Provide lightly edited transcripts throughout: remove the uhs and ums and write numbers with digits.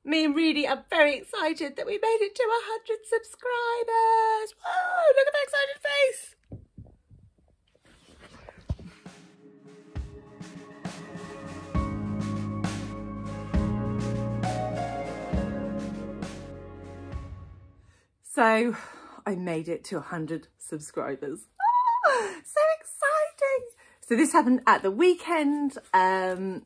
Me and Reedy are very excited that we made it to 100 subscribers. Whoa, look at that excited face. So I made it to 100 subscribers. So exciting. So this happened at the weekend, and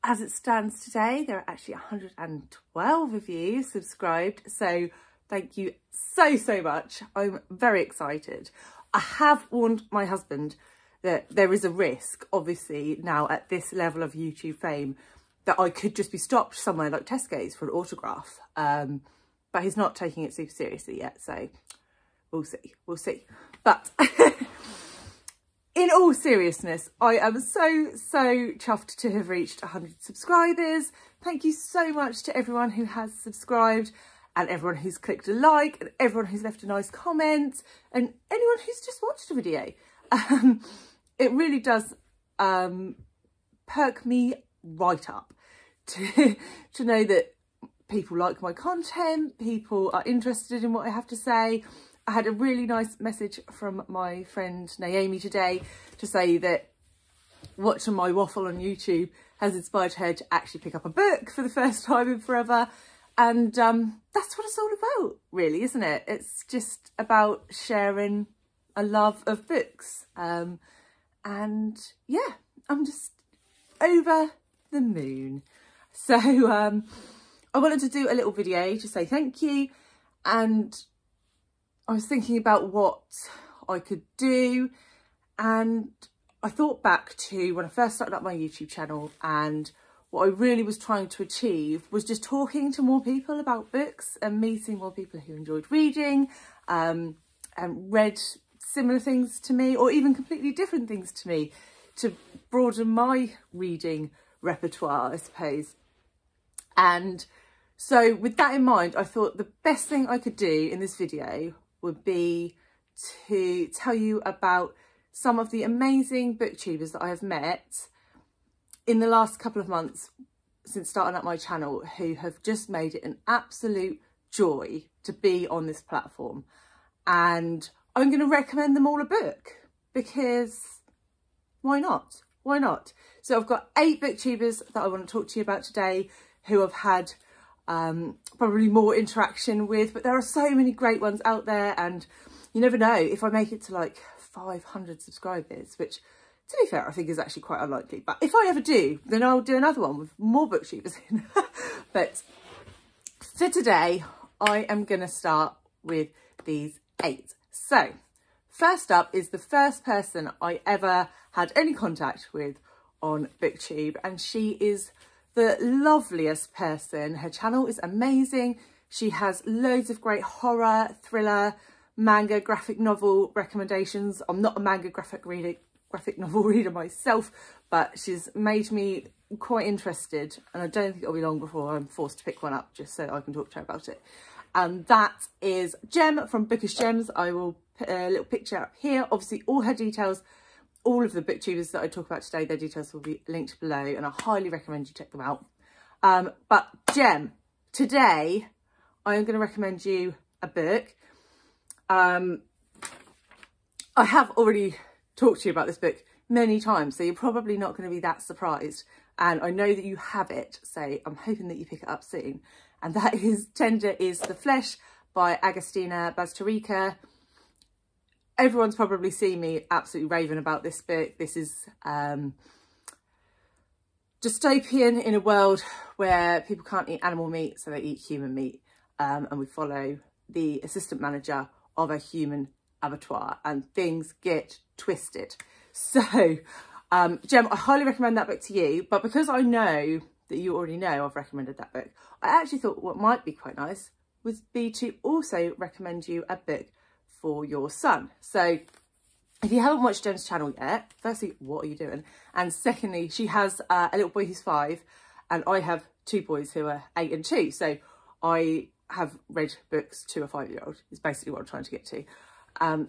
as it stands today, there are actually 112 of you subscribed. So thank you so much. I'm very excited. I have warned my husband that there is a risk, obviously, now at this level of YouTube fame, that I could just be stopped somewhere like Tesco's for an autograph. But he's not taking it super seriously yet, so we'll see. But in all seriousness, I am so chuffed to have reached 100 subscribers. Thank you so much to everyone who has subscribed, and everyone who's clicked a like, and everyone who's left a nice comment, and anyone who's just watched a video. It really does perk me right up to know that people like my content, people are interested in what I have to say. I had a really nice message from my friend Naomi today to say that watching my waffle on YouTube has inspired her to actually pick up a book for the first time in forever. And that's what it's all about, really, isn't it? It's just about sharing a love of books. And yeah, I'm just over the moon. So I wanted to do a little video to say thank you, and I was thinking about what I could do, and I thought back to when I first started up my YouTube channel, and what I really was trying to achieve was just talking to more people about books and meeting more people who enjoyed reading and read similar things to me, or even completely different things to me, to broaden my reading repertoire, I suppose. And so with that in mind, I thought the best thing I could do in this video would be to tell you about some of the amazing booktubers that I have met in the last couple of months since starting up my channel, who have just made it an absolute joy to be on this platform. And I'm going to recommend them all a book, because why not? Why not? So I've got 8 booktubers that I want to talk to you about today who I've had probably more interaction with, but there are so many great ones out there, and you never know, if I make it to like 500 subscribers, which to be fair I think is actually quite unlikely, but if I ever do, then I'll do another one with more booktubers in. But for today I am going to start with these 8. So first up is the first person I ever had any contact with on BookTube, and she is the loveliest person. Her channel is amazing. She has loads of great horror, thriller, manga, graphic novel recommendations. I'm not a manga graphic novel reader myself, but she's made me quite interested, and I don't think it'll be long before I'm forced to pick one up just so I can talk to her about it. And that is Gem from Bookish Gems. I will put a little picture up here. Obviously all her details, all of the booktubers that I talk about today, their details will be linked below, and I highly recommend you check them out. But Gem, today I am going to recommend you a book. I have already talked to you about this book many times, so you're probably not going to be that surprised. And I know that you have it, so I'm hoping that you pick it up soon. And that is Tender is the Flesh by Agustina Bazterrica. Everyone's probably seen me absolutely raving about this book. This is dystopian in a world where people can't eat animal meat, so they eat human meat. And we follow the assistant manager of a human abattoir, and things get twisted. So, Gem, I highly recommend that book to you, but because I know that you already know I've recommended that book, I actually thought what might be quite nice would be to also recommend you a book for your son. So if you haven't watched Gem's channel yet, firstly, what are you doing? And secondly, she has a little boy who's 5, and I have 2 boys who are 8 and 2. So I have read books to a 5-year-old, is basically what I'm trying to get to.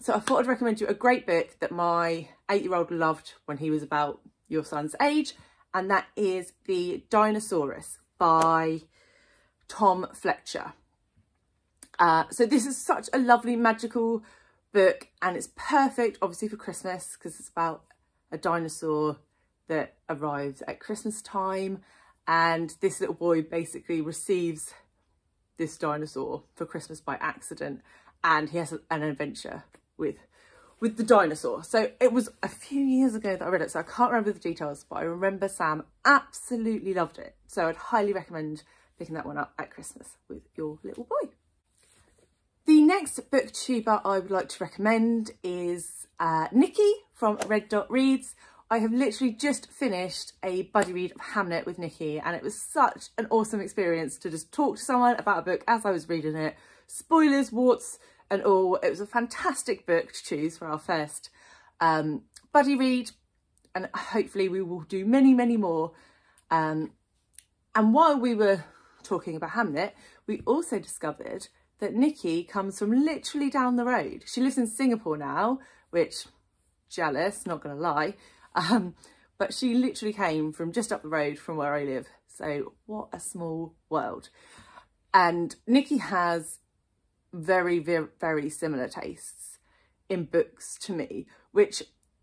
So I thought I'd recommend you a great book that my 8-year-old loved when he was about your son's age, and that is The Dinosaurus by Tom Fletcher. So this is such a lovely magical book, and it's perfect obviously for Christmas because it's about a dinosaur that arrives at Christmas time, and this little boy basically receives this dinosaur for Christmas by accident, and he has an adventure with the dinosaur. So it was a few years ago that I read it, so I can't remember the details, but I remember Sam absolutely loved it. So I'd highly recommend picking that one up at Christmas with your little boy. The next booktuber I would like to recommend is Nikki from Red Dot Reads. I have literally just finished a buddy read of Hamnet with Nikki, and it was such an awesome experience to just talk to someone about a book as I was reading it. Spoilers, warts and all. It was a fantastic book to choose for our first buddy read, and hopefully we will do many, many more. And while we were talking about Hamnet, we also discovered that Nikki comes from literally down the road. She lives in Singapore now, which, jealous, not gonna lie. But she literally came from just up the road from where I live. So what a small world. And Nikki has very, very, very similar tastes in books to me, which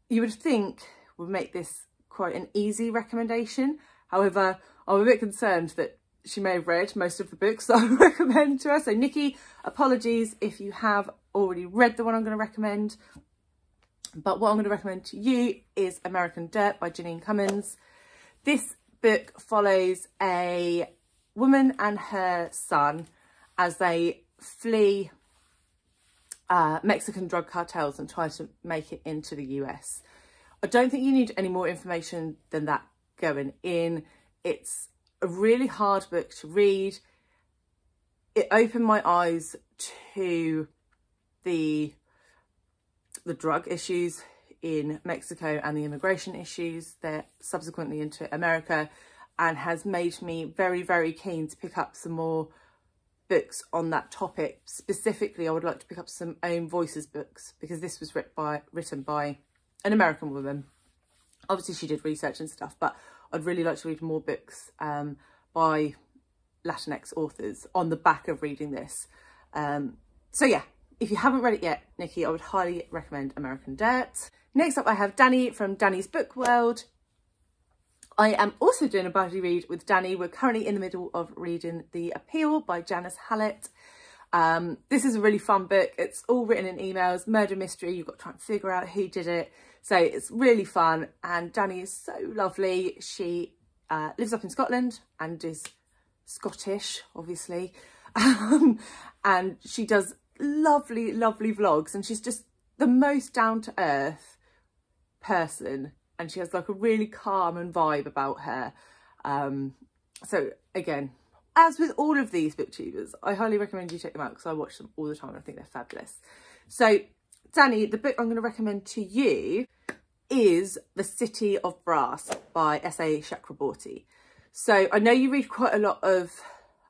you would think would make this quite an easy recommendation. However, I'm a bit concerned that she may have read most of the books that I recommend to her. So Nikki, apologies if you have already read the one I'm going to recommend. But what I'm going to recommend to you is American Dirt by Jeanine Cummins. This book follows a woman and her son as they flee Mexican drug cartels and try to make it into the US. I don't think you need any more information than that going in. It's a really hard book to read. It opened my eyes to the drug issues in Mexico and the immigration issues there subsequently into America, and has made me very, very keen to pick up some more books on that topic. Specifically, I would like to pick up some Own Voices books, because this was written by an American woman. Obviously she did research and stuff, but I'd really like to read more books by Latinx authors on the back of reading this. So yeah, if you haven't read it yet, Nikki, I would highly recommend American Dirt. Next up I have Danny from Danny's Book World. I am also doing a buddy read with Danny. We're currently in the middle of reading The Appeal by Janice Hallett. This is a really fun book. It's all written in emails, murder mystery. You've got to try and figure out who did it. So it's really fun, and Danny is so lovely. She lives up in Scotland and is Scottish, obviously. And she does lovely, lovely vlogs, and she's just the most down-to-earth person, and she has like a really calm and vibe about her. So again, as with all of these booktubers, I highly recommend you check them out because I watch them all the time and I think they're fabulous. So Danny, the book I'm going to recommend to you is The City of Brass by S.A. Chakraborty. So I know you read quite a lot of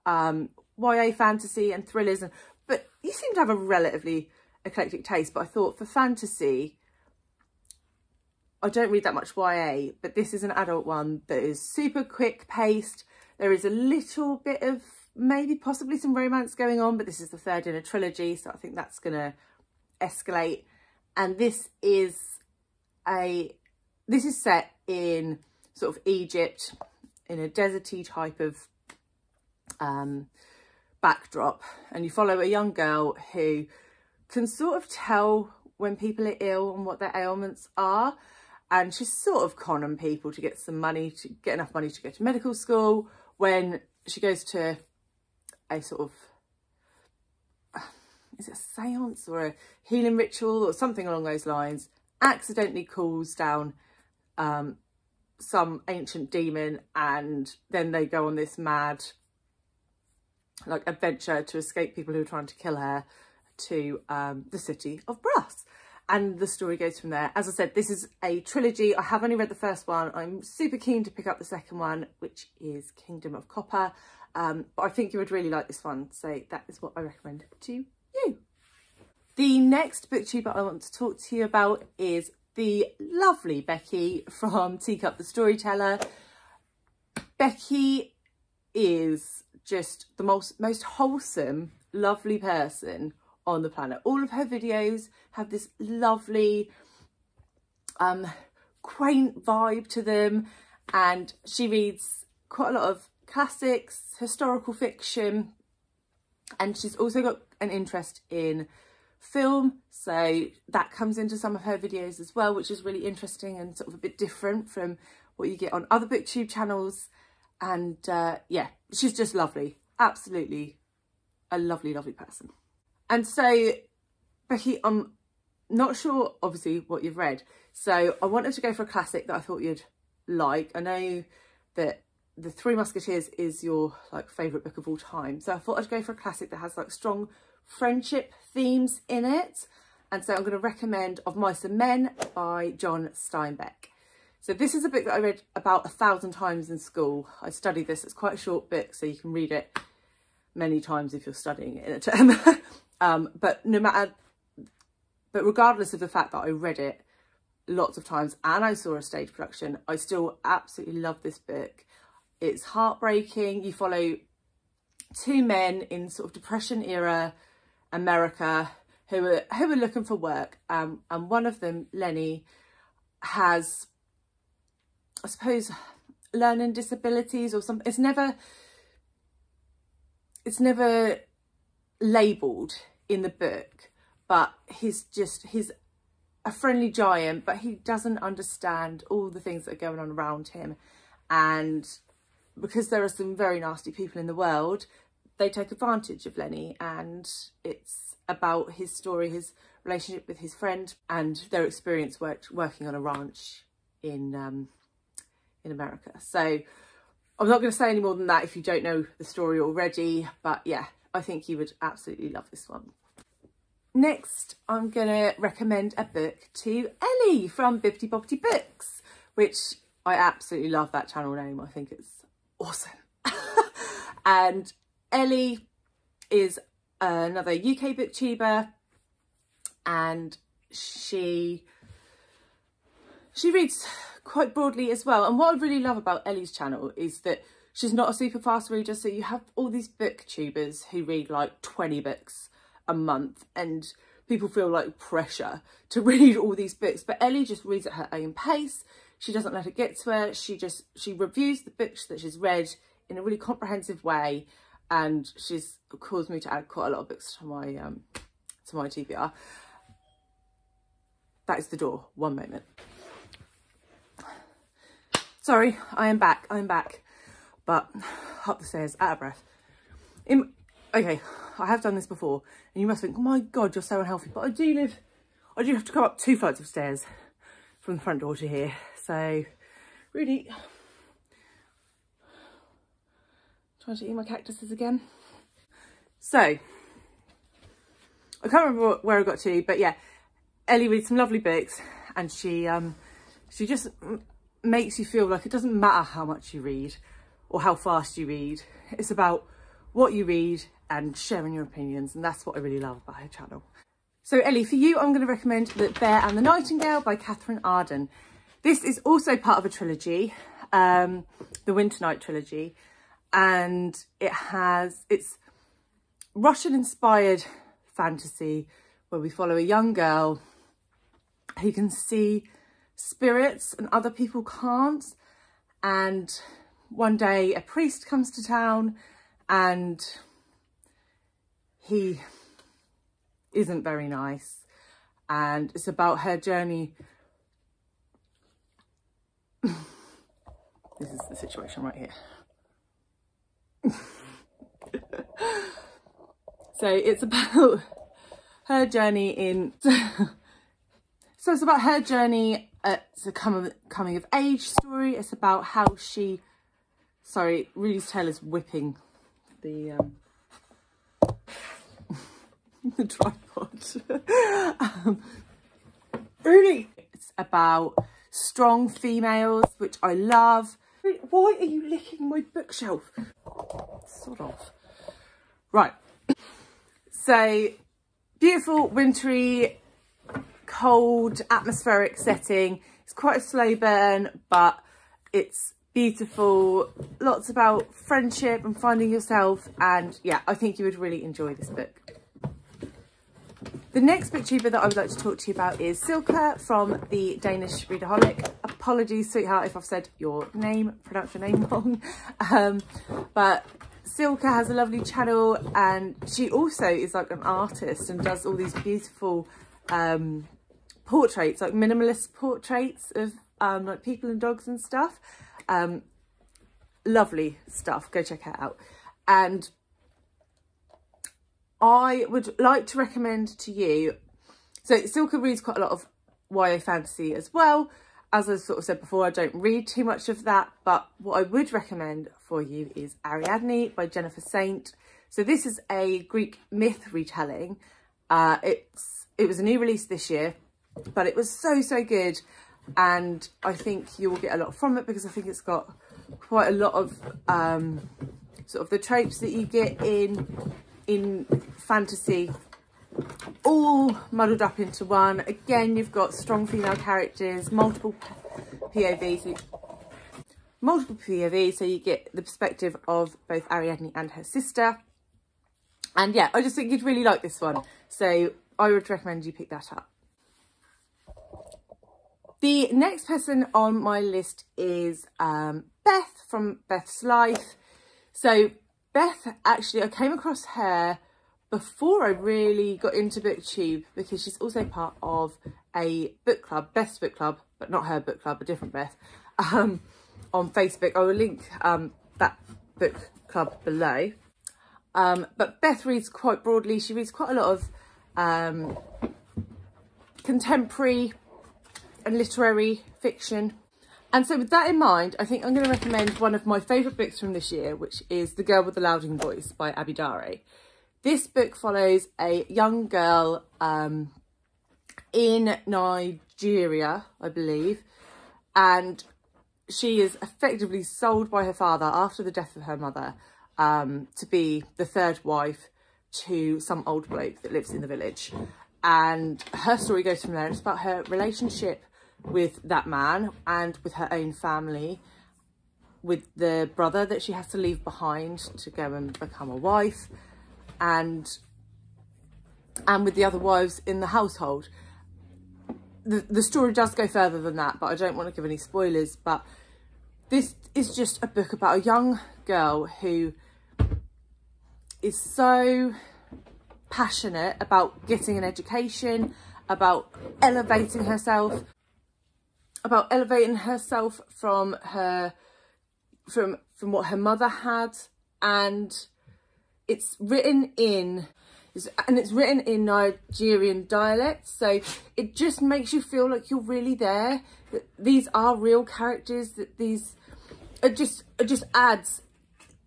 YA fantasy and thrillers, but you seem to have a relatively eclectic taste. But I thought for fantasy, I don't read that much YA, but this is an adult one that is super quick paced. There is a little bit of maybe possibly some romance going on, but this is the third in a trilogy, so I think that's going to escalate. And this is set in sort of Egypt, in a deserty type of backdrop, and you follow a young girl who can sort of tell when people are ill and what their ailments are, and she's sort of conning people to get some money, to get enough money to go to medical school. When she goes to a sort of, is it a seance or a healing ritual or something along those lines, accidentally calls down some ancient demon, and then they go on this mad like adventure to escape people who are trying to kill her to the City of Brass. And the story goes from there. As I said, this is a trilogy. I have only read the first one. I'm super keen to pick up the second one, which is Kingdom of Copper. But I think you would really like this one. So that is what I recommend to you. The next booktuber I want to talk to you about is the lovely Becky from Teacup the Storyteller. Becky is just the most wholesome, lovely person on the planet. All of her videos have this lovely quaint vibe to them, and she reads quite a lot of classics, historical fiction, and she's also got an interest in film, so that comes into some of her videos as well, which is really interesting and sort of a bit different from what you get on other booktube channels. And yeah, she's just lovely, absolutely a lovely person. And so Becky, I'm not sure obviously what you've read, so I wanted to go for a classic that I thought you'd like. I know that The Three Musketeers is your like favourite book of all time, so I thought I'd go for a classic that has like strong friendship themes in it. And so I'm going to recommend Of Mice and Men by John Steinbeck. So this is a book that I read about 1,000 times in school. I studied this. It's quite a short book, so you can read it many times if you're studying it in a term. But regardless of the fact that I read it lots of times and I saw a stage production, I still absolutely love this book. It's heartbreaking. You follow two men in sort of Depression era America who are looking for work, and one of them, Lenny, has, I suppose, learning disabilities or something. It's never labelled in the book, but he's a friendly giant, but he doesn't understand all the things that are going on around him. And because there are some very nasty people in the world, they take advantage of Lenny, and it's about his story, his relationship with his friend, and their experience working on a ranch in America. So I'm not going to say any more than that if you don't know the story already, but yeah, I think you would absolutely love this one. Next, I'm going to recommend a book to Ellie from Bibbidi Bobbidi Books, which I absolutely love that channel name. I think it's awesome. And Ellie is another UK booktuber, and she reads quite broadly as well. And what I really love about Ellie's channel is that she's not a super fast reader, so you have all these booktubers who read like 20 books a month, and people feel like pressure to read all these books, but Ellie just reads at her own pace. She doesn't let it get to her. She reviews the books that she's read in a really comprehensive way, and she's caused me to add quite a lot of books to my TBR. That is the door. One moment. Sorry, I am back, but up the stairs, out of breath. Okay, I have done this before, and you must think, oh my God, you're so unhealthy, but I do have to go up 2 flights of stairs from the front door to here, so really trying to eat my cactuses again. So I can't remember where I got to, but yeah, Ellie reads some lovely books, and she just makes you feel like it doesn't matter how much you read or how fast you read. It's about what you read and sharing your opinions, and that's what I really love about her channel. So Ellie, for you, I'm going to recommend The Bear and the Nightingale by Katherine Arden. This is also part of a trilogy, the Winter Night trilogy, and it's Russian-inspired fantasy where we follow a young girl who can see spirits and other people can't. And one day a priest comes to town, and he isn't very nice, and it's about her journey. This is the situation right here. So it's about her journey in so it's about her journey. It's a coming of age story. It's about how she, sorry, Rudy's tail is whipping the the tripod. Really, it's about strong females, which I love. Why are you licking my bookshelf? Sort of. Right. So beautiful, wintry, cold, atmospheric setting. It's quite a slow burn, but it's beautiful, lots about friendship and finding yourself, and yeah, I think you would really enjoy this book. The next booktuber that I would like to talk to you about is Silke from the Danish Readaholic. Apologies, sweetheart, if I've said your name, pronounced your name wrong. But Silke has a lovely channel, and she also is like an artist and does all these beautiful portraits, like minimalist portraits of like people and dogs and stuff. Lovely stuff, go check it out. And I would like to recommend to you, so Silke reads quite a lot of YA fantasy as well. As I sort of said before, I don't read too much of that, but what I would recommend for you is Ariadne by Jennifer Saint. So this is a Greek myth retelling. It was a new release this year, but it was so good, and I think you will get a lot from it because I think it's got quite a lot of sort of the tropes that you get in fantasy, all muddled up into one. Again, you've got strong female characters, multiple POVs, so you get the perspective of both Ariadne and her sister. And yeah, I just think you'd really like this one, so I would recommend you pick that up. The next person on my list is Beth from Beth's Life. So Beth, actually, I came across her before I really got into BookTube because she's also part of a book club, Beth's book club, but not her book club, a different Beth, on Facebook. I will link that book club below. But Beth reads quite broadly. She reads quite a lot of contemporary and literary fiction. And so with that in mind, I think I'm going to recommend one of my favourite books from this year, which is The Girl with the Louding Voice by Abidare. This book follows a young girl in Nigeria, I believe, and she is effectively sold by her father after the death of her mother to be the third wife to some old bloke that lives in the village. And her story goes from there. It's about her relationship with that man and with her own family, with the brother that she has to leave behind to go and become a wife, and with the other wives in the household. The story does go further than that, but I don't want to give any spoilers. But this is just a book about a young girl who is so passionate about getting an education, about elevating herself from what her mother had, and it's written in Nigerian dialect, so it just makes you feel like you're really there, that these are real characters, that these it just adds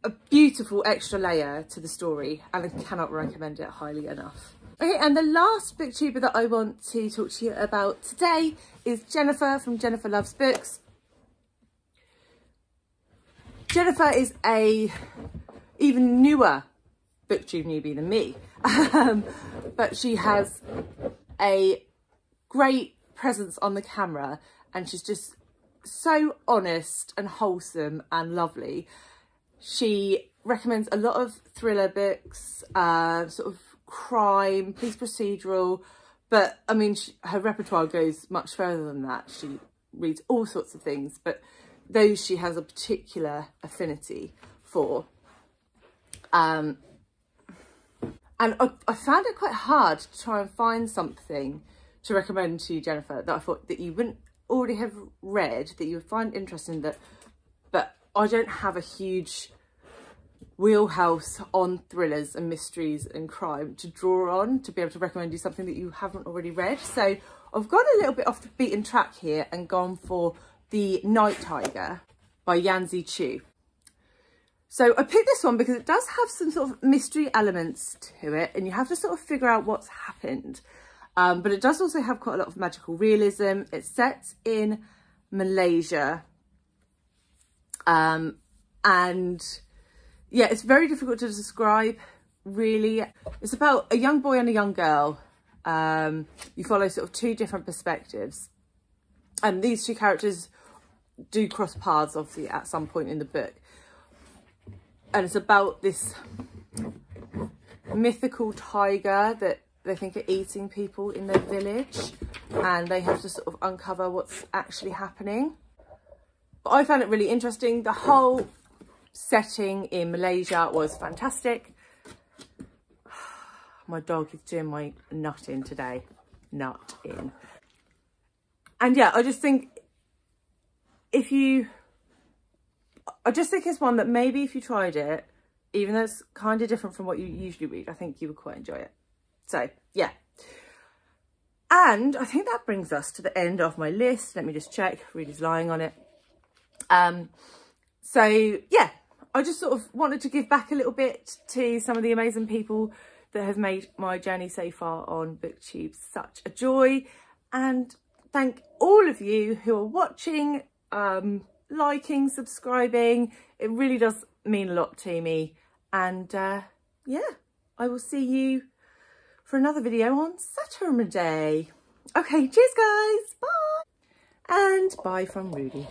a beautiful extra layer to the story, and I cannot recommend it highly enough. Okay, and the last booktuber that I want to talk to you about today is Jennifer from Jennifer Loves Books. Jennifer is a even newer BookTube newbie than me, but she has a great presence on the camera, and she's just so honest and wholesome and lovely. She recommends a lot of thriller books, sort of crime, police procedural, but I mean, her repertoire goes much further than that. She reads all sorts of things, but those she has a particular affinity for. And I found it quite hard to try and find something to recommend to you, Jennifer, that I thought that you wouldn't already have read, that you would find interesting, but I don't have a huge wheelhouse on thrillers and mysteries and crime to draw on to be able to recommend you something that you haven't already read. So I've gone a little bit off the beaten track here and gone for The Night Tiger by Yansze Choo. So I picked this one because it does have some sort of mystery elements to it, and you have to sort of figure out what's happened. But it does also have quite a lot of magical realism. It's set in Malaysia. And yeah, it's very difficult to describe, really. It's about a young boy and a young girl. You follow sort of two different perspectives. And these two characters do cross paths obviously at some point in the book. And it's about this mythical tiger that they think are eating people in their village, and they have to sort of uncover what's actually happening. But I found it really interesting. The whole setting in Malaysia was fantastic. My dog is doing my nut in today. Nut in. And yeah, I just think it's one that maybe if you tried it, even though it's kind of different from what you usually read, I think you would quite enjoy it. So yeah. And I think that brings us to the end of my list. Let me just check. Rudy's lying on it. So yeah, I just sort of wanted to give back a little bit to some of the amazing people that have made my journey so far on BookTubes such a joy, and thank all of you who are watching, liking, subscribing. It really does mean a lot to me. And yeah, I will see you for another video on Saturday. Okay, cheers guys, bye. And bye from Rudy.